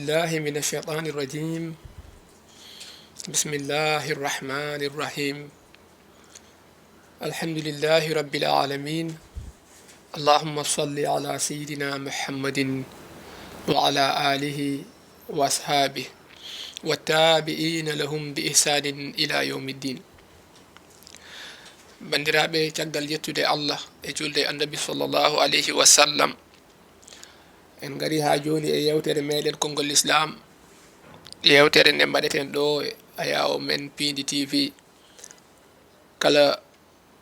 بالله من الشيطان الرجيم. بسم الله الرحمن الرحيم. الحمد لله رب العالمين. اللهم صل على سيدنا محمد وعلى آله وأصحابه والتابعين لهم بإحسان إلى يوم الدين. بندرابي تقدل يتودي الله يجولد النبي صلى الله عليه وسلم en gari ha joni e yewtere meɗen konngol l'islam yewtere nde mbaɗeten ɗo a yawo men Pindi TV kala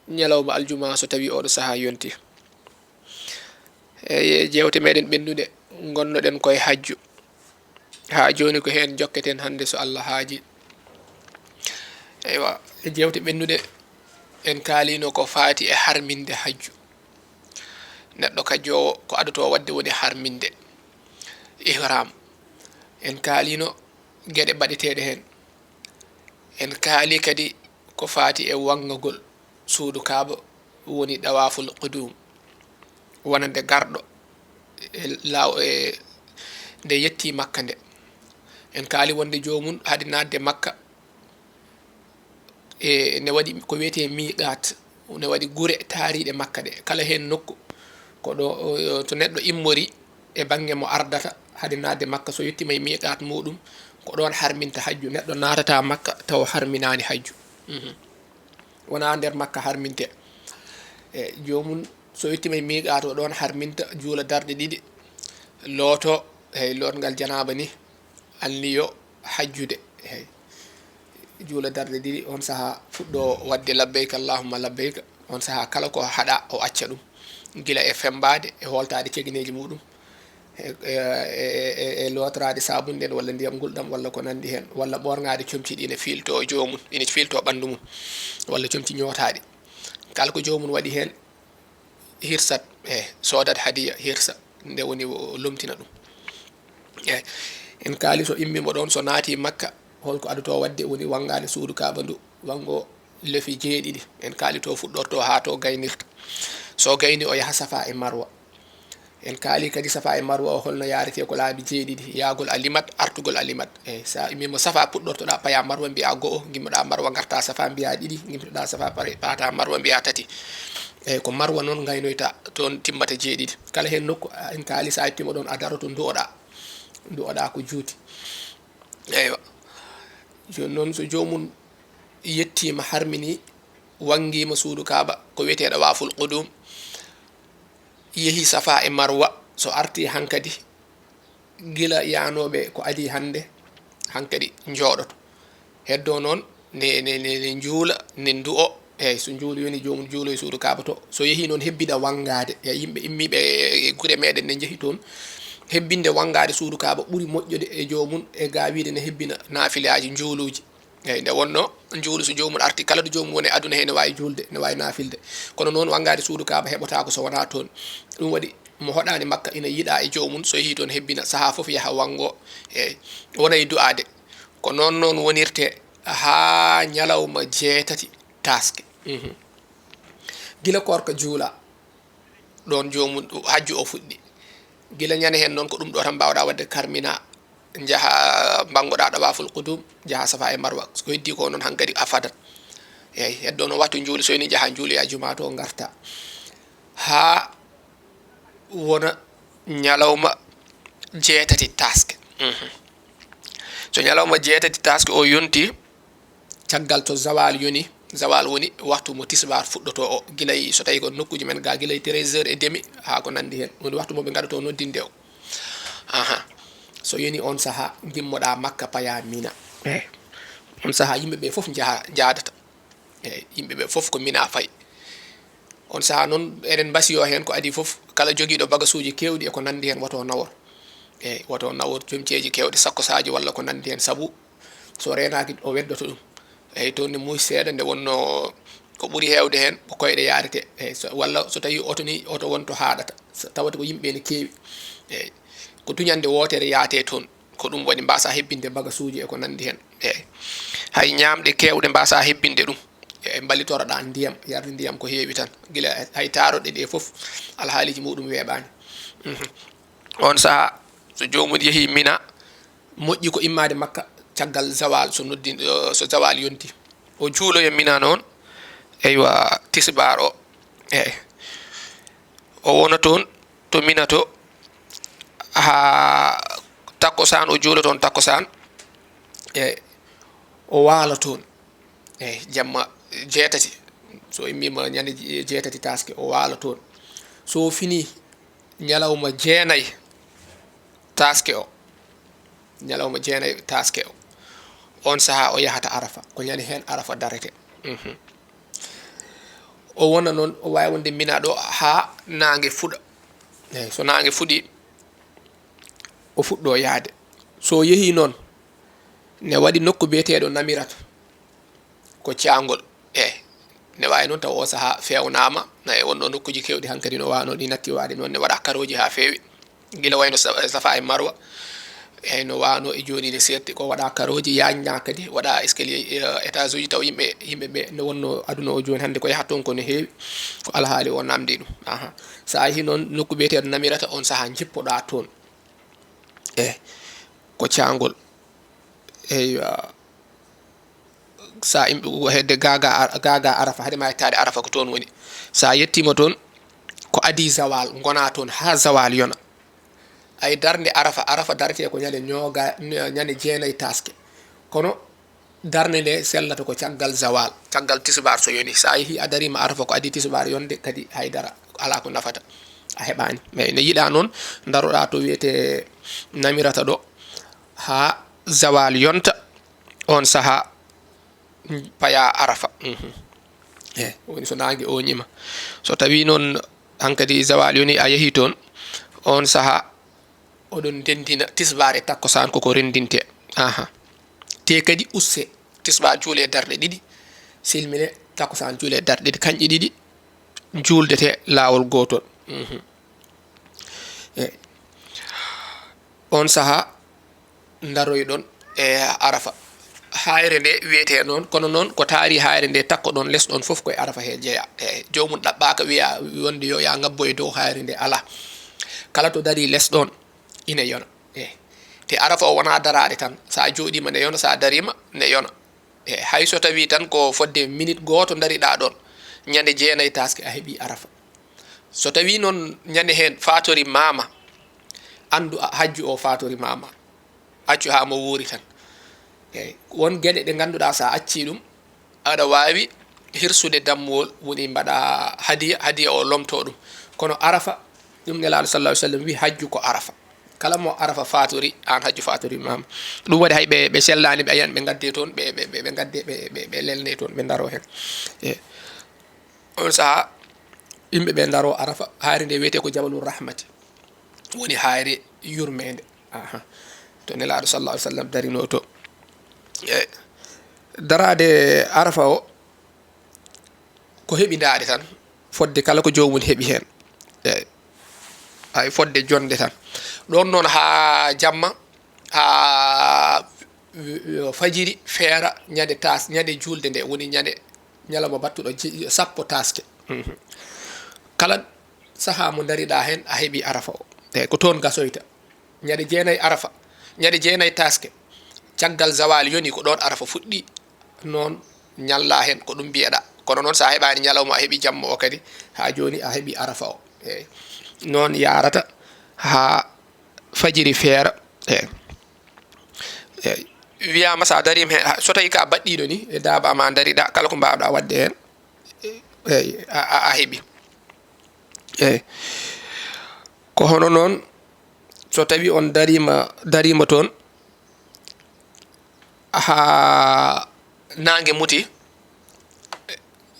ñalawma aljuma so tawi oɗo saaha yonti e jewte meɗen ɓennude gonnoɗen koye hajju ha joni ko hen jokketen hande so Allah haaji. Eywa e jewte ɓennude en kaalino ko faati e harminde hajju. Neɗɗo kajjowo ko adoto wadde woni harminde ihram. En kaalino gueɗe baɗeteɗe hen. En kaali kadi ko faati e wangagol suudu kaaba woni dawaful qudum wonande garɗo law e nde yetti makka nde. En kaali wonde jomum haade nadde makka e ne waɗi ko wiyete miqat, ne waɗi gure taariɗe makka ɗe kala hen nokku ko ɗo to neɗɗo immori e banggue mo ardata haade nadde makka so yettima e miqat muɗum ko ɗon harminta hajju. Neɗɗo natata makka taw harminani hajju. Wona nder makka harminte e jomum so yettima e miqat o ɗon harminta juula darɗe ɗiɗi looto hey lotgal janaba ni anniyo hajjude hey juula darɗe ɗiɗi on saaha fuɗɗo wadde labbayka allahumma labbayka. On saaha kala ko haɗa o acca ɗum gila e fembade e holtade cegineji muɗum e lotorade sabunde walla ndiyam gulɗam walla ko nandi hen walla ɓornade comci ɗi ne filto jomum ina filto ɓandu mum walla comci ñootaɗi kala ko jomum waɗi hen hirsat e sodat hadiya hirsa nde woni o lomtina ɗum. Eyi en kaali so immimo ɗon so naati makka holko adoto wadde woni wangade suudu kaaba ndu wango leefi jeeɗiɗi. En kaali to fuɗɗorto ha to gaynirta so gayni o yaha safa e marwa. En kaali kadi safa e marwa o holno yarete ko laabi jeeɗiɗi yagol alimat artugol alimat. Eyyi sa immimo safa puɗɗortoɗa paya marwa mbiya go'o gimmoɗa marwa garta safa mbiya ɗiɗi gimmoɗa safa paata marwa mbiya tati. Eyyi ko marwa noon gaynoyta toon timmata jeeɗiɗi kala hen nokku en kaali sa yettima ɗon a daroto duoɗa ko juuti. Eywa joni noon so jomum yettima harmini wangima suudu kaaba ko wiyeteɗo waful qudum yeehi safa e marwa so arti hankadi gila yanoɓe ko adi hande hankadi jooɗoto heddo noon ne juula ne du'o. Eyyi so juuli woni jomum juulo e suudu kaaba to so yeehi noon hebbida wangade e yimɓe immiɓe e guure meɗen ne jeehi toon hebbinde wangade suudu kaaba ɓuuri moƴƴude e jomum e gawide ne hebbina nafilaji juuluji. Eyyi nde wonno juulu so jomum arti kala ɗo jomum woni aduna he ne wawi julde ne wawi nafilde kono noon wangade suudu kaaba heɓotako so wona toon. Ɗum waɗi mo hoɗani makka ina yiiɗa e jomum so yeehi toon hebbina saaha foof yaaha wango. Eyyi wona e du'ade ko noon wonirte ha ñalawma jeetati taske. Gila korka juula ɗon jomum hajju o fuɗɗi gila ñande hen noon ko ɗum ɗo tan mbawɗa wadde karmina jaaha bangoɗa ɗawaful qudum jaaha safa e marwa ko heddi ko noon hankkadi a fadat. Eyyi heddo no wattu juuli so ni jaaha juuloya juma to garta ha wona ñalawma jeetati taske. So ñalawma jeetati taske o yonti caggal to zawal yoni zawal woni waktu mo tisbar fuɗɗoto o guilay so tawi ko nokkuji men ga guilay 13h30 ha ko nandi hen woni waktu moɓe gaɗato noddinde o. So yoni on saaha gimmoɗa makka paya mina. Eyyi on saaha yimɓeɓe foof jadata. Eyyi yimɓeɓe foof ko mina fayi on saaha noon eɗen mbasiyo hen ko adi foof kala joguiɗo bagasuji kewɗi e ko nandi hen woto nawor. Eyyi woto nawor comceji kewɗe sakkosaji walla ko nandi hen saabu so renaki o weddoto ɗum. Eyyi toon ne muuyi seeɗa nde wonno ko ɓuuri hewde hen ko koyɗe yarete. Eyyi walla so tawi oto ni oto wonto haɗata tawata ko yimɓe ne keewi. Eyyi ko tuñande wotere yaate toon ko ɗum waɗi mbasa hebbinde bagasuji e ko nandi hen. Eyyi hay ñamɗe kewɗe mbasa hebbinde ɗum e ballitoroɗa ndiyam yarde ndiyam ko heewi tan gila hay taroɗe ɗe foof alhaaliji muɗum weeɓani. On saaha so jomum yeehi mina moƴƴi ko immade makka caggal zawal so noddi so zawal yonti o juuloyo mina noon eywa tisbar o eyyi o wona toon to mina to ha takkosan o juulo toon takkosan e o waala toon eyyi jamma jeetati so immima ñande jeetati taske o waala toon so fini ñalawma jeenayi taske o ñalawma jeenayi taske o on saha o yahata arafa ko ñande hen arafa darete o wona noon o wawi wonde mina ɗo ha nangue fuɗa eyyi so nangue fuɗi o fuɗɗo yaade so yeehi noon ne waɗi nokku biyeteɗo namirata ko caangol eyyi ne wawi noon taw o saha fewnama e wonno nokkuji kewɗi hankkadi no wano ɗi natti wade noon ne waɗa karoji ha fewi guila wayno safa e marwa eyyi no wano e joni ne serti ko waɗa karoji yañña kadi waɗa escalier étage uji taw yimɓeɓe ne wonno aduna o joni hande ko yahat toon ko ne heewi ko alhaali o namdi ɗum sa yeehi noon nokku biyeteɗo namirata on saha jippoɗa toon eyyi ko caangol eyyi sa hedde gaga arafa haade ma yettade arafa ko toon woni sa yettima toon ko adi zawal gona toon ha zawal yona ay darde arafa darete ko ñande ñande jeenayi taske kono darde nde sellata ko caggal zawal caggal tisbar so yoni sa yeehi a darima arafa ko adi tisbar yonde kadi haydara ala ko nafata a heɓani mais ne yiiɗa noon daroɗa to wiyete namirata ɗo ha zawal yonta on saha paya arafa eyyi woni so nangue o ñima so tawi noon hankkadi zawal yoni a yeehi toon on saha oɗon dendina tisbar e takkosan koko rendinte te kadi usse tisbar juule darɗe ɗiɗi silmine takkosan juule darɗe ɗiɗi kanƴe ɗiɗi juuldete lawol gotol eyyi on saha daroyɗon e arafa hayre nde wiyete noon kono noon ko taari hayre nde takko ɗon less ɗon foof koye arafa he jeeya eyyi jomum ɗaɓɓaka wiya wonde yo ya ngabbo e dow hayre nde ala kala to dari less ɗon ine yona eyyi te arafa o wona darade tan sa jooɗima ne yona sa darima ne yona eyyi hay so tawi tan ko fodde minute goto dariɗa ɗon ñande jeenayi taske a heeɓi arafa so tawi noon ñande hen fatori mama andu hajju o fatori mama accu ha mo wuuri tan eyyi won gueɗe ɗe ganduɗa sa acci ɗum aɗa wawi hirsude dammowol woni mbaɗa hadiya o lomto ɗum kono arafa ɗum nelaɗo sallah sallam wi hajju ko arafa kala mo arafa fatori an hajju fatori mama ɗum waɗi hay ɓe sellani ɓe ayan ɓe gadde toon ɓe gadde ɓe lelne toon ɓe daro hen eyyi on saha yimɓeɓe daro arafa hayre nde wiyete ko jabalur rahmati woni hayre yurmede to nelaɗo sallah sallam darino to eyyi darade arafa o ko heeɓi dade tan fodde kala ko jomum heeɓi hen eyyi ay fodde jonde tan ɗon noon ha jamma ha fajiri feera ñande julde nde woni ñande ñalawma battuɗo sappo taske kala saha mo dariɗa hen a heeɓi arafa o eyyi ko toon gasoyta ñande jeenayi arafa ñande jeenayi taske caggal zawal yoni ko ɗon arafa fuɗɗi noon ñalla hen ko ɗum mbiyeɗa kono noon sa heɓani ñalawma a heeɓi jamma o kadi ha joni a heeɓi arafa o eyyi noon yarata ha fajiri feera eyyi wiyama sa darima hen so tawi ka baɗɗiɗo ni e daba ma dariɗa kala ko mbawɗa wadde hen eyyi a heeɓi eyyi ko hono noon so tawi on darima toon ha nangue muti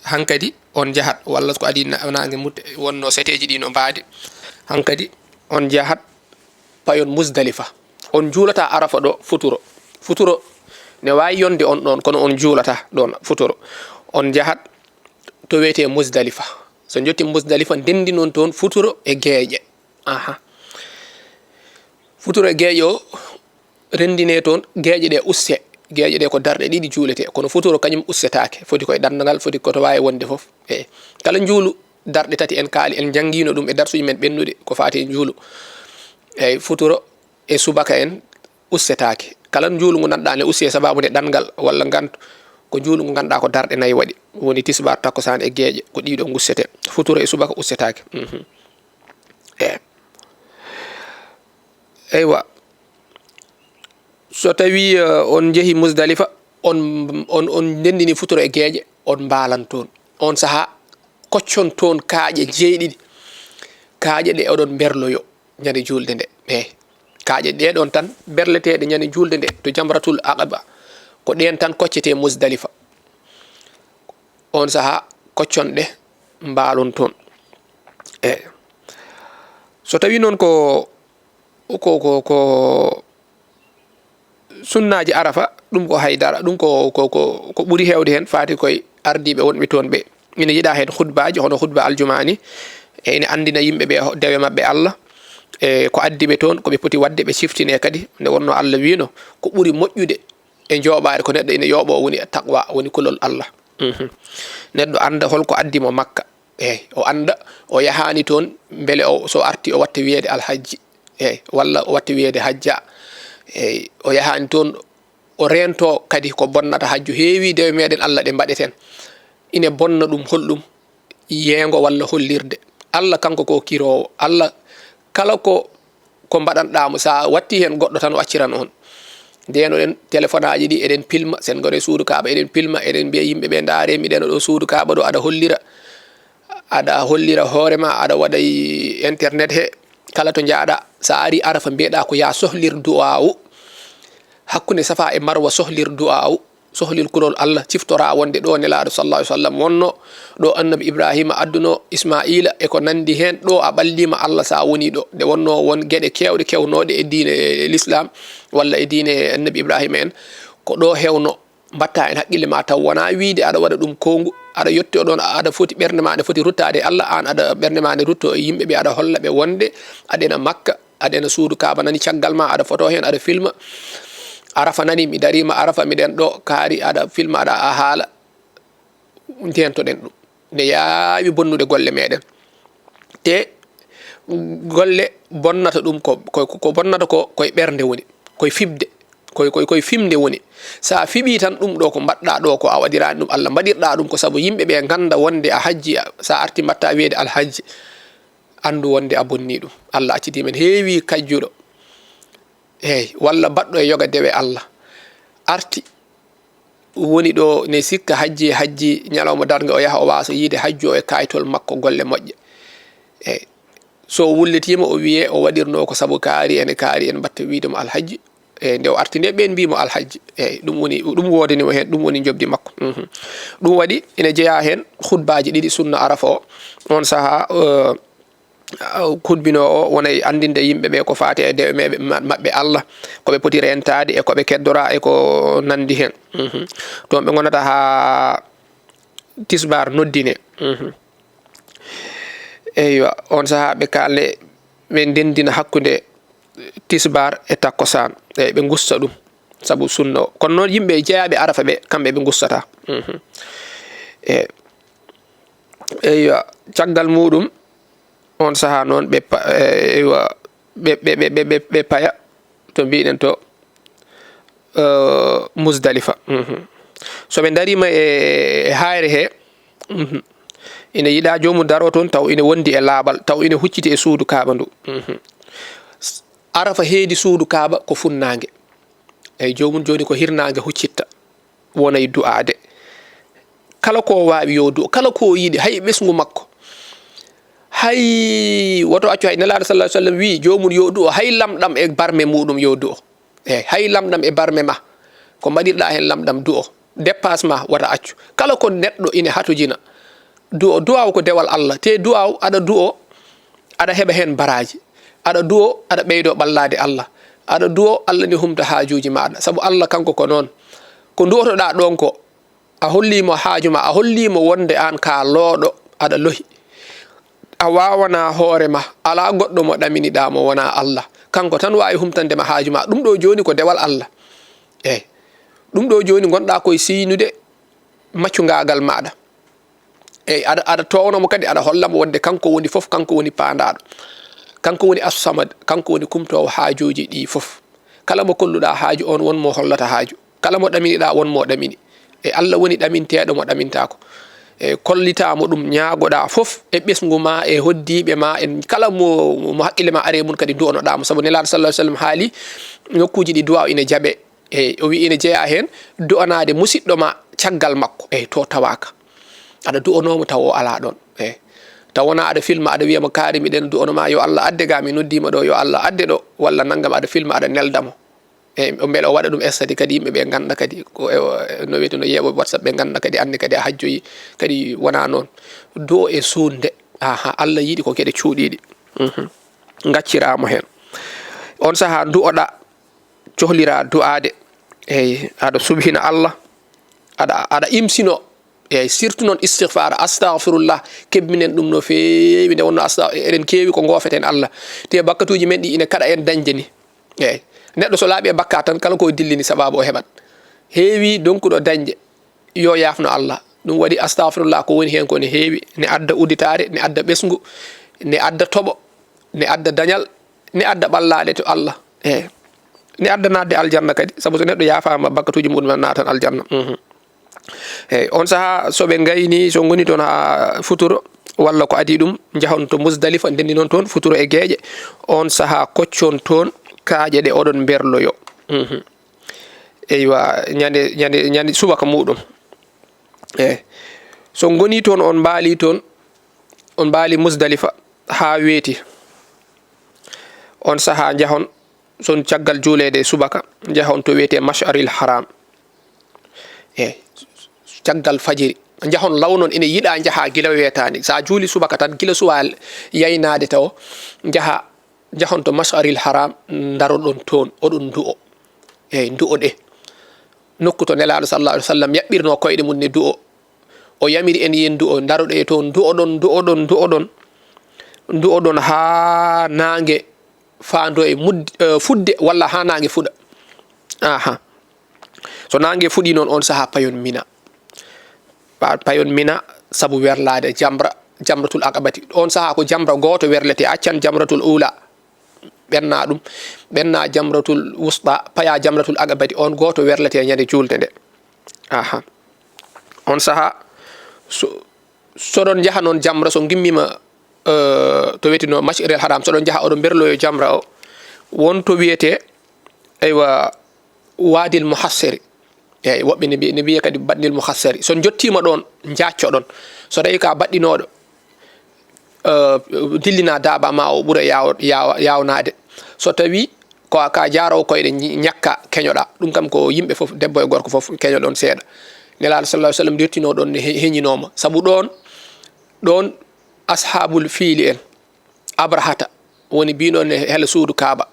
hankkadi on jahat walla ko adi nangue muti wonno seteji ɗi no mbadi hankkadi on jahat payon Muzdalifa on juulata arafa ɗo futuro ne wawi yonde on ɗon kono on juulata ɗon futuro on jahat to wiyete Muzdalifa so jotti Muzdalifa ndendi noon toon futuro e gueƴe futuro e gueƴe o rendine toon gueƴe ɗe usse gueƴe ɗe ko darɗe ɗiɗi juulete kono futuro kañum ussetake foti koye dardagal foti koto wawi wonde foof eyyi kala juulu darɗe tati en kaali en jangguino ɗum e darsuji men ɓennuɗe ko fati juulu eyyi futuro e subaka en ussetake kala juulu ngu nanda ne usse sababu de dangal walla gantu ko juulu ngu ganda ko darde nayi wadi woni tisbar takosan e geeje ko diido gussete futuro e subaka ussetake eywa so tawi on jehi Muzdalifa on dendini futuro e geeje on balan ton on saha koccon ton kaaje jeeɗiɗi kaaje ɗe oɗon berloyo ñande julde nde kaaje ɗe ɗon tan berleteɗe ñande julde nde to jamratul aqaba ko ɗen tan koccete Muzdalifa on saha koccon ɗe mbalon ton so tawi noon ko sunnaji arafa ɗum ko haydara ɗum ko ɓuri hewde hen faati koye ardiɓe wonɓe toon ɓe ina yiɗa hen khutbaji hono khutba aljumani ene andina yimɓe ɓe dewe mabɓe Allah ko addiɓe toon koɓe poti wadde ɓe ciftine kadi nde wonno Allah wino ko ɓuri moƴƴude e jooɓare ko neɗɗo ina yooɓo woni taqwa woni kulol Allah neɗɗo anda holko addimo Makka o anda o yahani toon beele o so arti o watta wiyede alhajji walla o watta wiyede hajja o yahani toon o rento kadi ko bonnata hajju heewi dewe meɗen Allah ɗe mbaɗeten ine bonna ɗum holɗum yeengo walla hollirde Allah kanko ko kirowo Allah kala ko mbaɗanɗamo sa watti hen goɗɗo tan o acciran on ndeno ɗen téléphone aji ɗi eɗen pilma sen gone suudu kaaba eɗen pilma eɗen mbiya yimɓe ɓe ndaare miɗen ɗo suudu kaaba ɗo aɗa hollira hoorema aɗa waɗa internet he kala to jaaɗa sa ari arafa mbiyeɗa ko ya sohlir du'awu hakkunde safa e marwa sohlir du'awu sohlil kulol Allah ciftora wonde ɗo nelaɗo sallallahu alaihi wasallam wonno ɗo annabi Ibrahima adduno Ismaila e ko nandi hen ɗo a ɓallima Allah sa woni ɗo nde wonno won gueɗe kewɗe kewnoɗe e diine l'islam walla e diine annabi Ibrahima en ko ɗo hewno mbatta en haqqille ma taw wona wiide aɗa waɗa ɗum kongu aɗa yetti oɗon aɗa foti ɓernde ma ɗe foti ruttade Allah an aɗa ɓernde ma ɗe rutto e yimɓe ɓe aɗa holla ɓe wonde aɗena Makka aɗena suudu Kaaba nani caggal ma aɗa photo hen aɗa filma arafa nani mi darima arafa miɗen ɗo kaari aɗa filma aɗa a haala ntentoɗen ɗum nde yaawi bonnude golle meɗen te golle bonnata ɗum ko bonnata koye ɓernde woni koye fibde koye fimde woni sa fiɓi tan ɗum ɗo ko mbaɗɗa ɗo ko a waɗirani ɗum Allah mbaɗirɗa ɗum ko saabu yimɓe ɓe ganda wonde a hajji sa arti mbatta wiyede alhajji andu wonde a bonni ɗum Allah acciti men heewi kajjuɗo walla baɗɗo e yoga dewe Allah arti woni ɗo ne sikka hajji ñalawma darga o yaha o wasa yiide hajju o e kayitol makko golle moƴƴe so wullitima o wiye o waɗirno ko saabu kaari en mbatta wiidemo alhajji nde o arti nde ɓen mbimo alhajji ɗum wodani o hen ɗum woni jobdi makko ɗum waɗi ene jeeya hen khutbaji ɗiɗi sunna arafa o on saaha kudbino o wona andinde yimɓe ɓe ko fate e dewe mabɓe Allah koɓe poti rentade e koɓe keddora e ko nandi hen toon ɓe gonata ha tisbar noddine eywa on saaha ɓe kalne ɓe ndendina hakkude tisbar e takkosan ɓe gussa ɗum saabu sunna o kono noon yimɓe jeeyaɓe arafa ɓe kamɓe ɓe gussata eywa caggal muɗum on saha noon ɓe paya to mbiɗen to Muzdalifa so ɓe darima e hayre he ina yiɗa jomum daro toon taw ina wondi e laaɓal taw ina hucciti e suudu Kaaba ndu arafa heedi suudu Kaaba ko funnangue eyyi jomum joni ko hirnangue huccitta wona e du'ade kala ko wawi yo du'o kala ko yiiɗi hay ɓesgu makko hay woto accu hay nelaɗo sallallahu alaihi wasallam wi jomum yo du'o hay lamɗam e barme muɗum yo du'o hay lamɗam e barme ma ko mbaɗirɗa hen lamɗam du'o dépasse ma wata accu kala ko neɗɗo ina hatojina du'o du'aw ko dewal Allah te du'aw aɗa du'o aɗa heɓa hen baraji aɗa du'o aɗa ɓeydo ɓallade Allah aɗa du'o Allah ni humta haajuji maɗa saabu Allah kanko ko noon ko du'otoɗa ɗon ko a hollimo haaju ma a hollimo wonde an ka looɗo aɗa lohi a wawana hoorema ala goɗɗo mo ɗaminiɗa mo wona Allah kanko tan wawi humtandema haaju ma ɗum ɗo joni ko dewal Allah eyyi ɗum ɗo joni gonɗa koye siinude maccugagal maɗa eyyi aɗa townomo kadi aɗa hollamo wonde kanko woni foof kanko woni pandaɗo kanko woni as-samad kanko woni kumtowo haajuji ɗi foof kala mo kolluɗa haaju on won mo hollata haaju, kala mo ɗaminiɗa won mo ɗamini, e Allah woni ɗaminteɗo mo ɗamintako, e kollitamo ɗum ñaagoɗa fof e ɓesgu ma e hoddiɓe ma en kala mo haqqille ma are mum kadi du'onoɗamo. Saabu nelaɗo sallallahu alaihi wasallam haali nokkuji ɗi du'a ina jaaɓe, e o wi ina jeeya hen du'anade musidɗo ma caggal makko, e to tawaka aɗa du'onomo taw o ala ɗon, e taw wona aɗa filma aɗa wiyama kaari miɗen du'onoma yo Allah adde ga mi noddima ɗo yo Allah adde ɗo walla naggam, aɗa filma aɗa neldamo, e beele o waɗa ɗum estati kadi yimɓeɓe ganda kadi ko no wiyete no yeeɓo WhatsApp ɓe ganda kadi andi kadi a hajjoyi kadi wona noon. Do e sunde Allah yiiɗi ko gueɗe cuuɗiɗi gacciramo hen. On saaha du'oɗa cohlira du'ade, eyyi aɗa subhina Allah, aɗa imsino, eyyi surtout noon istighfar, astaghfirullah kebbinen ɗum no feewi. Nde wonno eɗen keewi ko gofeten Allah te bakkatuji men ɗi ina kaɗa en dañde ni, eyyi neɗɗo so laaɓi e bakkat tan kala ko dillini sababu o heɓat, heewi donc ɗo dañde yo yafno Allah. ɗum waɗi astaghfirullah ko woni hen ko ne heewi, ne adda uditare, ne adda ɓesgu, ne adda toɓo, ne adda dañal, ne adda ɓallade to Allah, eyyi ne adda nadde aljanna kadi, saabu so neɗɗo yafama bakkatuji muɗum natan aljanna. Eyyi on saaha soɓe gayni so goni toon ha futuro walla ko adi ɗum jahon to Muzdalifa ndendi noon toon futuro e gueƴe, on saaha koccon toon kaaƴe ɗe oɗon berloyo. Eywa ñande subaka muɗum, eyyi so goni toon on mbaali toon, on mbaali Muzdalifa ha weeti, on saaha jahon son caggal juulede subaka jahon to wiyete Mash'aril Haram, eyyi caggal fajiri jahon lawnon ina yiiɗa jaaha gila wetani, sa juuli subaka tan gila suwa yaynade taw jahon to Mash'aril Haram daroɗon toon oɗon du'o, eyyi du'oɗe nokku to nelaɗo sallallahu alaihi wasallam yaɓɓirno koyɗe mum ne du'o, o yamiri en yen du'o daroɗe toon du'oɗon ha nangue fando e fudde walla ha nangue fuɗa. So nangue fuɗi noon on saaha payon Mina, payon Mina saabu werlade jamratul aqabati, on saaha ko jamra goto werlete, accan jamratul ula ɓenna ɗum, ɓenna jamratul wusta, paya jamratul aqabati, on goto werlete ñande julde nde. On saaha soɗon jaaha noon jamra, so gimmima to wiyeteno Mash'aril Haram, soɗon jaaha oɗon berloyo jamra o, won to wiyete aywa Wadil Muhassiri, eyyi woɓɓe ne mbiya kadi Badnil Muhassiri. So jottima ɗon jaccoɗon, so tawi ka baɗɗinoɗo dillina daaba ma o ɓuura yawnade, so tawi ko ka jarawo koyɗe ñakka keñoɗa, ɗum kam ko yimɓe foof debbo e gorko foof keñoɗon seeɗa. Nelaɗo sallallahu alaihi wasallam yettino ɗon ne heñinoma, saabu ɗon ashabul fiili en Abrahata woni bino ne hela suudu Kaaba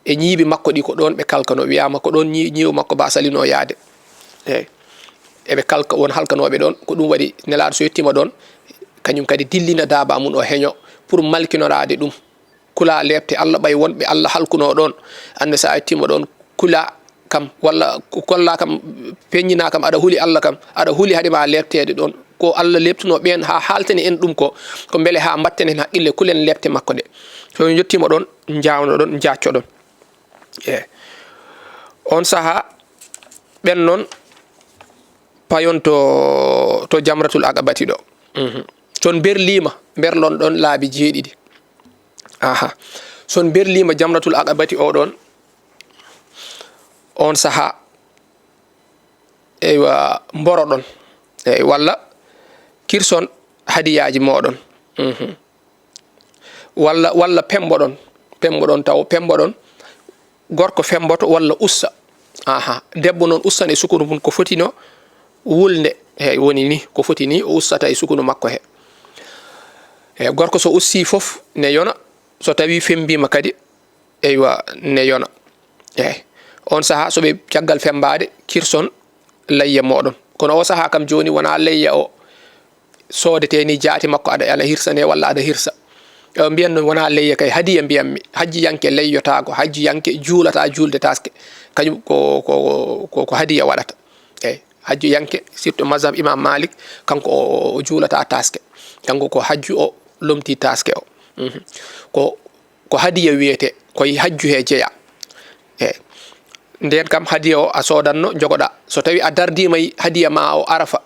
e ñiiɓe makko ɗi ko ɗon ɓe kalkano, wiyama ko ɗon ñiiwo makko ba salino yaade, eyyi eɓe kalka won halkanoɓe ɗon. Ko ɗum waɗi nelaɗo so yettima ɗon kañum kadi dillina daaba mum o heño pour malkinorade ɗum, kula lebte Allah ɓay wonɓe Allah halkuno ɗon, ande sa yettima ɗon kula kam walla kolla kam peññina kam aɗa huuli Allah kam aɗa huuli haɗima lebtede ɗon, ko Allah lebtuno ɓen ha haltani en ɗum ko beele ha mbatten hen haqqille kulen lebte makko ɗe. So jottima ɗon jawno ɗon jaccoɗon, eyyi on saaha ɓen noon payon to jamratul aqabati ɗo. Son berlima berlon ɗon laabi jeeɗiɗi. Son berlima jamratul aqabati oɗon, on saaha eywa mboroɗon, eyyi walla kirson hadiyaji moɗon, walla pemboɗon taw pemboɗon gorko femboto walla ussa. Debbo noon ussan e sukunu mum ko fotino wulnde, hey woni ni ko foti ni o ustata e sukunu makko he. E gorko so ussi fof ne yona, so tawi fembima kadi eywa ne yona. Eyyi on saaha soɓe caggal fembade kirson layya moɗon, kono o saaha kam joni wona layya o sodete ni jaati makko aɗa hirsane walla aɗa hirsa. Mbiyan non wona layya kay hadiya mbiyammi, hajji yanke layyotago, hajji yanke juulata julde taske, kañum ko hadiya waɗata. Eyyi hajju yanke surtout mazhab Imam Malik kanko o juulata taske, kanko ko hajju o lomti taske o. Ko hadiya wiyete koye hajju he jeeya. e nden kam hadiya o a sodanno jogoɗa so tawi a dardima hadiya ma o arafa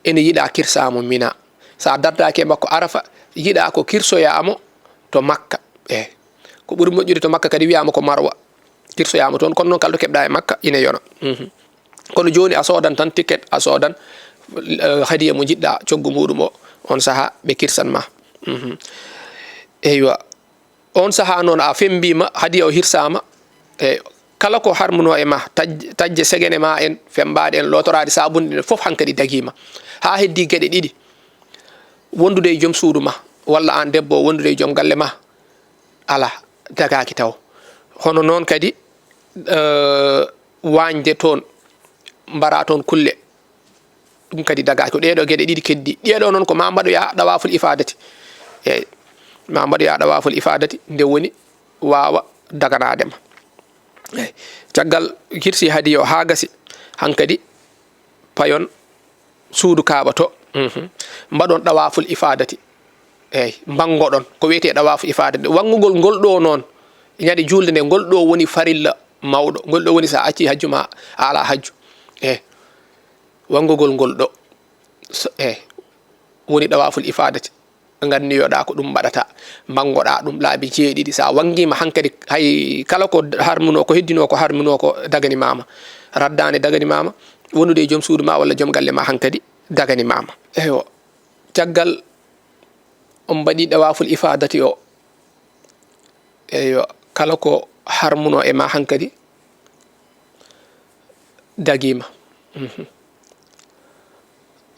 ene yiɗa kirsamo mina sa dardaki e makko arafa yiɗa ko kirsoyamo to makka e ko ɓuuri moƴƴude to makka kadi wiyama ko marwa kirsoyama toon kono noon kalɗo keɓɗa e makka ina yona kono joni a sodan tan ticket a sodan hadiya mo jiɗɗa coggu muɗum o on saaha ɓe kirsanma eywa on saaha noon a fembima hadiya o hirsama e kala ko harmuno e ma tajje segene ma en fembaɗe en lotorade sabunde ɗen foof hankkadi daguima ha heddi gueɗe ɗiɗi wondude e joom suudu ma walla an debbo wondude e joom galle ma ala dagaki taw hono noon kadi wañde toon mbara toon kulle ɗum kadi dagaki ko ɗeɗo gueɗe ɗiɗi keddi ɗeɗo noon ko ma mbaɗoya ɗawaful ifadati eyyi ma mbaɗoya ɗawaful ifadati nde woni wawa daganadema eyyi caggal hirsi hadiya o ha gasi hankkadi payon suudu kaaba to mbaɗon ɗawaful ifadati eyyi bangoɗon ko wiyete ɗawafu ifadati wangugol ngol ɗo noon ñande julde nde ngol ɗo woni farilla mawɗo ngol ɗo woni sa acci hajju ma ala hajju eyyi wangugol ngol ɗo eyyi woni ɗawaful ifadati ganniyoɗa ko ɗum mbaɗata bangoɗa ɗum laabi jeeɗiɗi sa wangima hankkadi hay kala ko harmuno ko heddino ko harmuno ko dagani mama raddane dagani mama wonude e joom suudu ma walla joom galle ma hankkadi dagani mama eyo caggal on mbaɗi ɗawaful ifadati o eyo kala ko harmuno e ma hankkadi dagima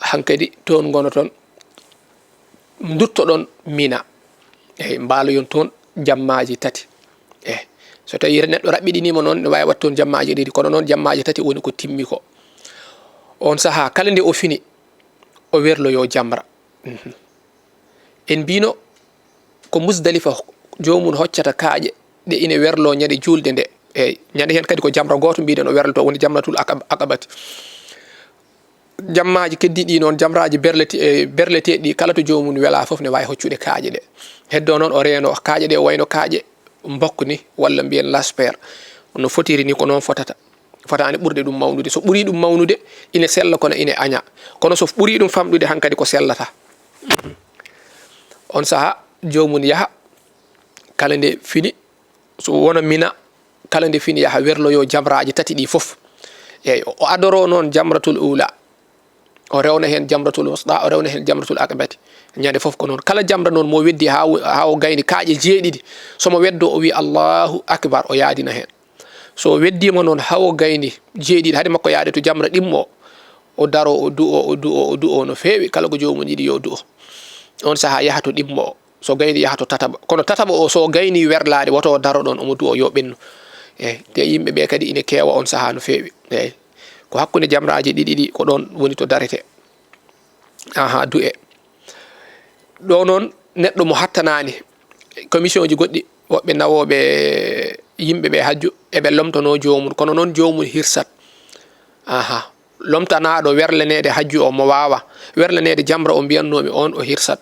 hankkadi toon gono toon duttoɗon mina eyyi mbaloyon toon jammaji tati eyyi so tawi neɗɗo raɓɓiɗinima noon ne wawi wat toon jammaji ɗiɗi kono noon jammaji tati woni ko timmi ko on saaha kala nde o fini o werloyo jamra en mbino ko musdalifa jomum hoccata kaaƴe ɗe ina werlo ñande julde nde eyyi ñande hen kadi ko jamra goto mbiɗen o werloto woni jamratul aqabati jammaji keddiɗi noon jamraji berleteɗi ɗi kala to jomum wela foof ne wawi hoccude kaaƴe ɗe heddo noon o reeno kaaƴe ɗe wayno kaaƴe mbokk ni walla mbiyen lasper no fotiri ni ko noon fotata fotani ɓurde ɗum mawnude so ɓuuri ɗum mawnude ina sella kono ina aña kono so ɓuuri ɗum famɗude hankkadi ko sellata on saaha jomum yaaha kala nde fini so wona mina kala nde fini yaaha werloyo jamraji tati ɗi foof eyyi o adoro noon jamratul ula o rewna hen jamratul wusɗa o rewna hen jamratul aqabati ñande foof ko noon kala jamra noon mo weddi ha o gayni kaaƴe jeeɗiɗi somo weddo o wi allahu akbar o yaadina hen so weddima noon hawo gayni jeeɗiɗi haade makko yaade to jamra ɗimmo o daro o du'o no feewi kala ko jomum yiɗi yo du'o on saaha yaha to ɗimmo o so gayni yaha to tataɓa kono tataɓa o so gayni werlade woto o daro ɗon omo du'o yo ɓennu eyyi te yimɓeɓe kadi ina keewa on saaha no feewi eyyi ko hakkude jamraji ɗiɗi ɗi ko ɗon woni to darete aha du'e ɗo noon neɗɗo mo hattanani commission ji goɗɗi woɓɓe nawoɓe yimɓeɓe hajju eɓe lomtono jomum kono noon jomum hirsat aha lomtanaɗo werlanede hajju o mo wawa werlanede jamra o mbiyannomi on o hirsat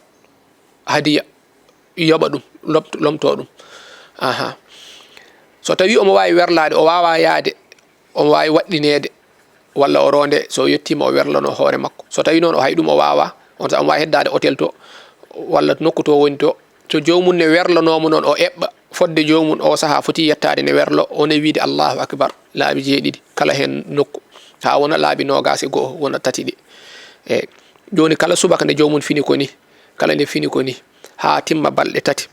hadiya yoɓa ɗum lomto ɗum aha so tawi omo wawi werlade o wawa yaade omo wawi waɗɗinede walla o ronde so yettima o werlano hoore makko so tawi noon o hay ɗum o wawa on sa omo wawi heddade hôtel to walla nokku to woni to so jomum ne werlanomo noon o eɓɓa fodde jomum o saaha foti yettade ne werlo one wiide allahu akbar laabi jeeɗiɗi kala hen nokku ha wona laabi nogas e goho wona tati ɗi eyyi joni kala subaka nde jomum fini ko ni kala nde fini ko ni ha timma balɗe tati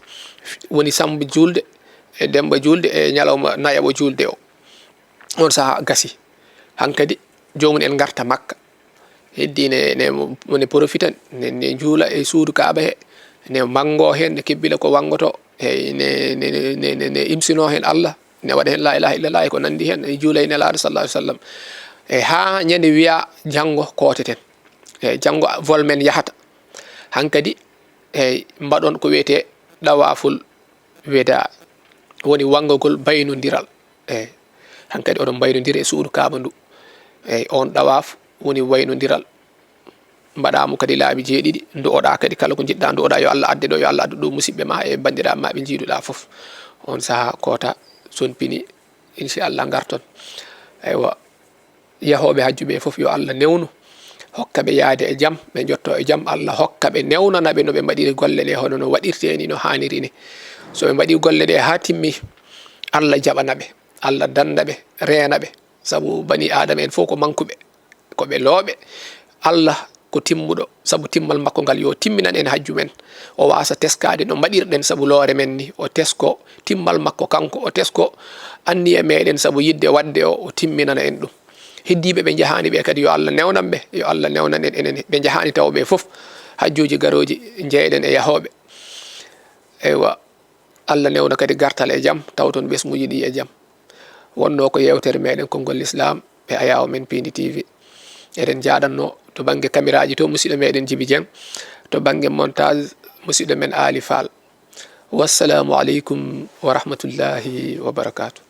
woni sambo julde e demba julde e ñalawma nayaɓo julde o on saaha gasi hankkadi jomum en garta makka heddi ne profita ne juula e suudu kaaba he ne mango hen ne kebbila ko wangoto e ne imsino hen Allah ne waɗa hen la ilaha illallah ko nandi hen e juula e nelaɗo sallallahu alaihi wasallam e ha ñande wiya janggo koteten e janggo vol men yahata hankkadi e mbaɗon ko wiyete ɗawaful weda woni wangogol baynodiral e hankkadi oɗon baynodira e suudu kaaba ndu eyyi on ɗawaf woni waynodiral mbaɗamo kadi laabi jeeɗiɗi ndu'oɗa kadi kala ko jiɗɗa ndu'oɗa yo Allah adde ɗo yo Allah addu ɗo musidɓe ma e bandiraɓe ma ɓe jiiduɗa foof on saaha kota son pini inchallah garton aywa yahoɓe hajjuɓe fof yo Allah newnu hokka ɓe yaade e jam ɓe jotto e jam Allah hokka ɓe newnana ɓe no ɓe mbaɗiri golle ɗe hono no waɗirte ni no haniri ni so ɓe mbaɗi golle ɗe ha timmi Allah jaɓana ɓe Allah danda ɓe reena ɓe sabu bani adama en fof ko mankuɓe ko ɓe looɓe Allah ko timmuɗo sabu timmal makko ngal yo timminan en hajju men o wasa teskade no mbaɗirɗen sabu loore men ni o tesko timmal makko kanko o tesko anniya meɗen sabu yidde wadde o timminana en ɗum heddiɓe ɓe jahani ɓe kadi yo Allah newnan ɓe yo Allah newnan en enen ɓe jahani taw ɓe fof hajjuji garoji jeeɗen e yahoɓe eywa Allah newna kadi gartal e jam taw ton ɓesmuji ɗi e jam wonno ko yewtere meɗen konngol l'islam e ayaw men Pindi TV eɗen jaɗanno to banggue caméraji to musidɗo meɗen Djiby Dieng to banggue montage musidɗo men Ali Fall wassalamu aleykum wa rahmatullahi wa barakatuh